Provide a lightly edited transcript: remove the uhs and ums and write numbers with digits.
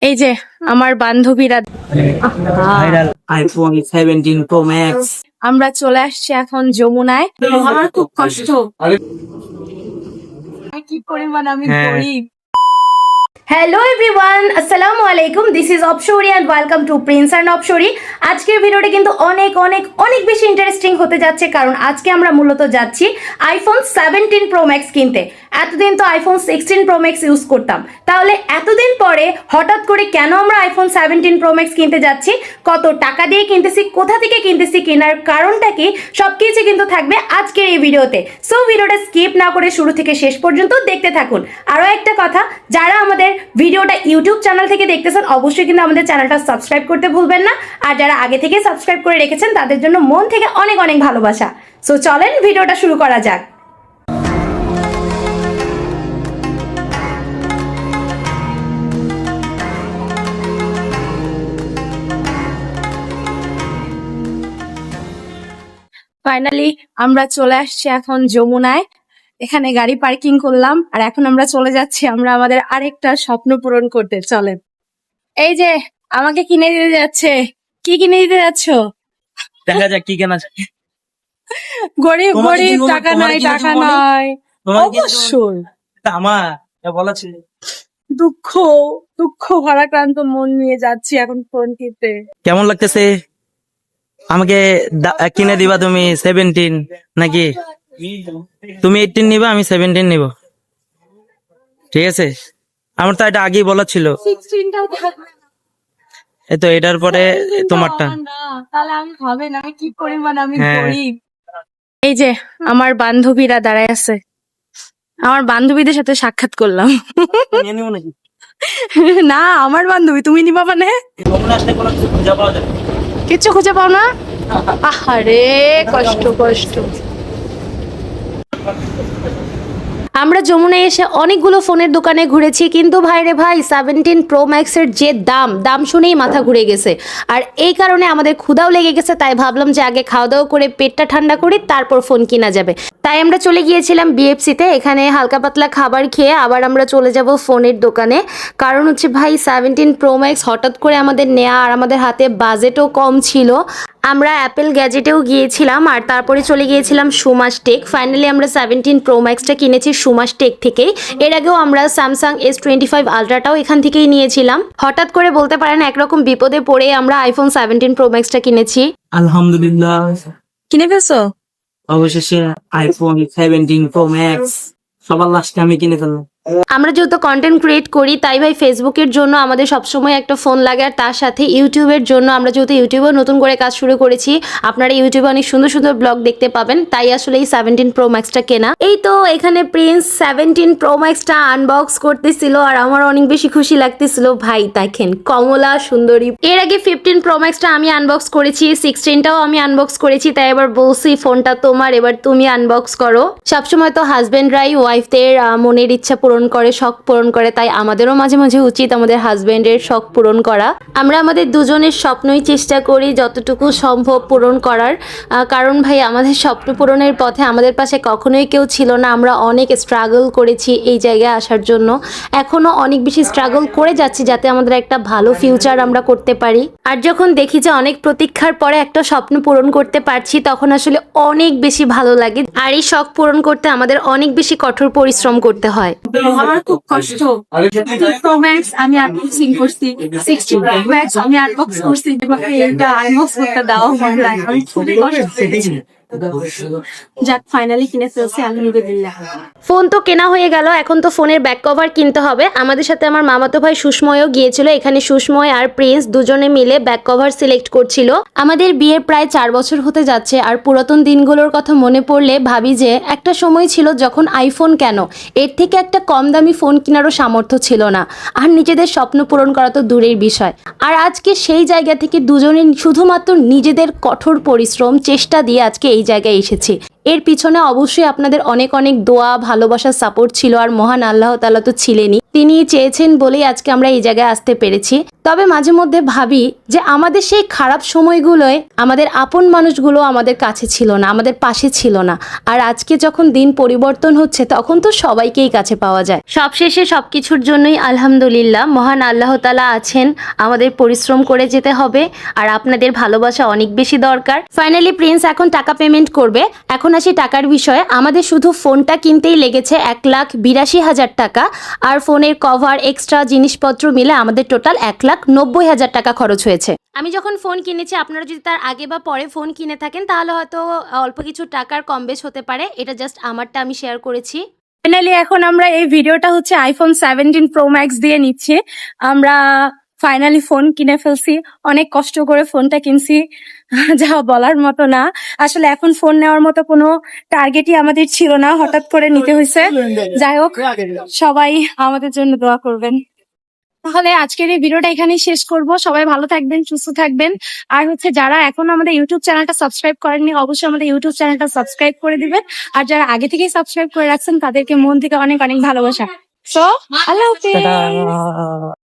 এই যে আমার বান্ধবীরা ভাইরাল আইফোন 17 প্রো ম্যাক্স। আমরা চলে আসছি এখন যমুনায়। আমার খুব কষ্ট, আমি কি পরিমাণ আমি গরিব। হ্যালো এভরিওয়ান, আসসালামু আলাইকুম। This is Opshori and welcome to Prince and Opshori. আজকের ভিডিওটা কিন্তু অনেক অনেক অনেক বেশি ইন্টারেস্টিং হতে যাচ্ছে, কারণ আজকে আমরা মূলত যাচ্ছি আইফোন 17 প্রো ম্যাক্স কিনতে। এতদিন তো আইফোন 16 প্রো ম্যাক্স ইউজ করতাম, তাহলে এতদিন পরে হঠাৎ করে কেন আমরা আইফোন 17 প্রো ম্যাক্স কিনতে যাচ্ছি, কত টাকা দিয়ে কিনতেছি, কোথা থেকে কিনতেছি, কেনার কারণটা কি, সবকিছু কিন্তু থাকবে আজকের এই ভিডিওতে। সো ভিডিওটা স্কিপ না করে শুরু থেকে শেষ পর্যন্ত দেখতে থাকুন। আরও একটা কথা, যারা আমাদের ভিডিওটা ইউটিউব চ্যানেল থেকে দেখতেছেন অবশ্যই কিন্তু আমাদের চ্যানেলটা সাবস্ক্রাইব করতে ভুলবেন না, আর যারা আগে থেকে সাবস্ক্রাইব করে রেখেছেন তাদের জন্য মন থেকে অনেক অনেক ভালোবাসা। সো চলেন ভিডিওটা শুরু করা যাক। ফাইনালি আমরা চলে আসছি এখন যমুনায়। এখানে গাড়ি পার্কিং করলাম, আর এখন আমরা চলে যাচ্ছি আমরা আমাদের আরেকটা স্বপ্ন পূরণ করতে। চলেন। এই যে আমাকে কিনে দিতে যাচ্ছে। কি কিনে দিতে যাচ্ছ? দেখা যাক কি কেনা যায়। গরিব তোমার গরিব, কি টাকা তোমার নাই, কি টাকা বলো? নাই। তোমার কি অবশ্যই আমার বলা ছিল। দুঃখ দুঃখ ভারাক্রান্ত মন নিয়ে যাচ্ছি এখন ফোন কিনতে। কেমন লাগতেছে? আমাকে কিনে দিবা তুমি 17 নাকি তুমি 18 নিবা, আমি 17 নিব? ঠিক আছে, আমার তো এটা আগেই বলা ছিল। 16টাও থাকবে না। এই তো এটার পরে তোমারটা। না, তাহলে আমি হবে না, আমি কি পরিমাণ আমি হ্যাঁ। গরিব। এই যে আমার বান্ধবীরা দাঁড়ায় আছে, আমার বান্ধবীদের সাথে সাক্ষাৎ করলাম। নিয়ে নিবো নাকি? না, আমার বান্ধবী, তুমি নিবা মানে? যমুনা আসলে কোনো কিছু খুঁজে পাওয়া যাবে? কিচ্ছু খুঁজে পাও না? আহারে, কষ্ট কষ্ট। আমরা যমুনায় এসে অনেকগুলো ফোনের দোকানে ঘুরেছি, কিন্তু ভাই রে ভাই, 17 প্রো ম্যাক্সের যে দাম শুনেই মাথা ঘুরে গেছে। আর এই কারণে আমাদের ক্ষুধাও লেগে গেছে, তাই ভাবলাম যে আগে খাওয়া দাওয়া করে পেটটা ঠান্ডা করি, তারপর ফোন কিনা যাবে। তাই আমরা চলে গিয়েছিলাম বিএফসিতে। এখানে হালকা পাতলা খাবার খেয়ে আবার আমরা চলে যাব ফোনের দোকানে। কারণ হচ্ছে ভাই, 17 প্রো ম্যাক্স হঠাৎ করে আমাদের নেওয়া, আর আমাদের হাতে বাজেটও কম ছিল। আমরা অ্যাপেল গ্যাজেটেও গিয়েছিলাম, আর তারপরে চলে গিয়েছিলাম সুমাস টেক। ফাইনালি আমরা 17 প্রো ম্যাক্সটা কিনেছি সুমাস টেক থেকেই। এর আগেও আমরা স্যামসাং S25 আলট্রাটাও এখান থেকেই নিয়েছিলাম। হঠাৎ করে বলতে পারেন একরকম বিপদে পড়ে আমরা আইফোন 17 প্রো ম্যাক্সটা কিনেছি। আলহামদুলিল্লাহ, কিনে ফেলছো? অবশেষে আইফোন 17 প্রো ম্যাক্স সবার লাস্টে আমি কিনে ফেললাম। আমরা যেহেতু কন্টেন্ট ক্রিয়েট করি, তাই ভাই ফেসবুকের জন্য আমাদের সবসময় একটা ফোন লাগে, আর তার সাথে ইউটিউবের জন্য আমরা যেহেতু ইউটিউবে নতুন করে কাজ শুরু করেছি, আপনারা ইউটিউবে অনেক সুন্দর সুন্দর ব্লগ দেখতে পাবেন, তাই আসলে এই 17 প্রো ম্যাক্সটা কেনা। এই তো এখানে প্রিন্স 17 প্রো ম্যাক্সটা আনবক্স করতেছিল, আর আমার অনেক বেশি খুশি লাগতেছিল। ভাই দেখেন, কমলা সুন্দরী। এর আগে 15 প্রো ম্যাক্সটা আমি আনবক্স করেছি, 16টাও আমি আনবক্স করেছি, তাই এবার বলছি ফোনটা তোমার, এবার তুমি আনবক্স করো। সবসময় তো হাজবেন্ডরাই ওয়াইফদের মনের ইচ্ছা পূরণ করে, শখ পূরণ করে, তাই আমাদেরও মাঝে মাঝে উচিত আমাদের হাজবেন্ডের শখ পূরণ করা। আমরা আমাদের দুজনের স্বপ্নই চেষ্টা করি যতটুকু সম্ভব পূরণ করার, কারণ ভাই আমাদের স্বপ্ন পূরণের পথে আমাদের পাশে কখনোই কেউ ছিল না। আমরা অনেক স্ট্রাগল করেছি এই জায়গায় আসার জন্য, এখনো অনেক বেশি স্ট্রাগল করে যাচ্ছি যাতে আমাদের একটা ভালো ফিউচার আমরা করতে পারি। আর যখন দেখি যে অনেক প্রতীক্ষার পরে একটা স্বপ্ন পূরণ করতে পারছি, তখন আসলে অনেক বেশি ভালো লাগে। আর এই শখ পূরণ করতে আমাদের অনেক বেশি কঠোর পরিশ্রম করতে হয়। আমার খুব কষ্ট। প্রো ম্যাক্স আমি আনবক্সিং করছি, 16 প্রো ম্যাক্স আমি আনবক্স করছি, এটা আনবক্স করতে দাও। আমি খুবই কষ্ট পেয়েছি। যাক, ফাইনালি কিনে ফেলছি, আলহামদুলিল্লাহ। ফোন তো কেনা হয়ে গেল, এখন তো ফোনের ব্যাক কভার কিনতে হবে। আমাদের সাথে আমার মামাতো ভাই সুষময়ও গিয়েছিল। এখানে সুষময় আর প্রিন্স দুজনে মিলে ব্যাক কভার সিলেক্ট করছিল। আমাদের বিয়ের প্রায় 4 বছর হতে যাচ্ছে, আর পুরাতন দিনগুলোর কথা মনে পড়লে ভাবি যে একটা সময় ছিল যখন আইফোন কেন, এর থেকে একটা কম দামি ফোন কেনারও সামর্থ্য ছিল না, আর নিজেদের স্বপ্ন পূরণ করা তো দূরের বিষয়। আর আজকে সেই জায়গা থেকে দুজনে শুধুমাত্র নিজেদের কঠোর পরিশ্রম চেষ্টা দিয়ে আজকে এই জায়গায় এসেছি। এর পিছনে অবশ্যই আপনাদের অনেক অনেক দোয়া, ভালোবাসা, সাপোর্ট ছিল, আর মহান আল্লাহ তাআলা তো ছিলেনই। তিনি চেয়েছেন বলেই আজকে আমরা এই জায়গায় আসতে পেরেছি। তবে মাঝে মধ্যে ভাবি যে আমাদের সেই খারাপ সময়গুলোয় আমাদের আপন মানুষগুলো আমাদের কাছে ছিল না, আমাদের পাশে ছিল না। আর আজকে যখন দিন পরিবর্তন হচ্ছে তখন তো সবাইকেই কাছে পাওয়া যায়। সবশেষে সবকিছুর জন্যই আলহামদুলিল্লাহ, মহান আল্লাহ তাআলা আছেন, আমাদের পরিশ্রম করে যেতে হবে আর আপনাদের ভালোবাসা অনেক বেশি দরকার। ফাইনালি প্রিন্স এখন টাকা পেমেন্ট করবে। এখন আসি টাকার বিষয়ে। আমাদের শুধু ফোনটা কিনতেই লেগেছে 1,82,000 টাকা, আর ফোনের কভার এক্সট্রা জিনিসপত্র মিলে আমাদের টোটাল 1,90,000 টাকা খরচ হয়েছে। আমি যখন ফোন কিনেছি, আপনারা যদি তার আগে বা পরে ফোন কিনে থাকেন তাহলে হয়তো অল্প কিছু টাকার কম বেশ হতে পারে। এটা জাস্ট আমারটা আমি শেয়ার করেছি। ফাইনালি এখন আমরা এই ভিডিওটা হচ্ছে আইফোন 17 প্রো ম্যাক্স দিয়ে নিচ্ছি। আমরা ফাইনালি ফোন কিনে ফেলছি, অনেক কষ্ট করে ফোনটা কিনছি, যা বলার মতো না। আসলে এখন ফোন নেওয়ার মতো কোনো টার্গেটই আমাদের ছিল না, হঠাৎ করে নিতে হয়েছে। যাই হোক, সবাই আমাদের জন্য দোয়া করবেন। তাহলে আজকের এই ভিডিওটা এখানেই শেষ করব। সবাই ভালো থাকবেন, সুস্থ থাকবেন। আর হচ্ছে যারা এখন আমাদের ইউটিউব চ্যানেলটা সাবস্ক্রাইব করেননি, অবশ্যই আমাদের ইউটিউব চ্যানেলটা সাবস্ক্রাইব করে দিবেন। আর যারা আগে থেকেই সাবস্ক্রাইব করে রাখছেন তাদেরকে মন থেকে অনেক অনেক ভালোবাসা। সো আল্লাহ হাফেজ। টাটা।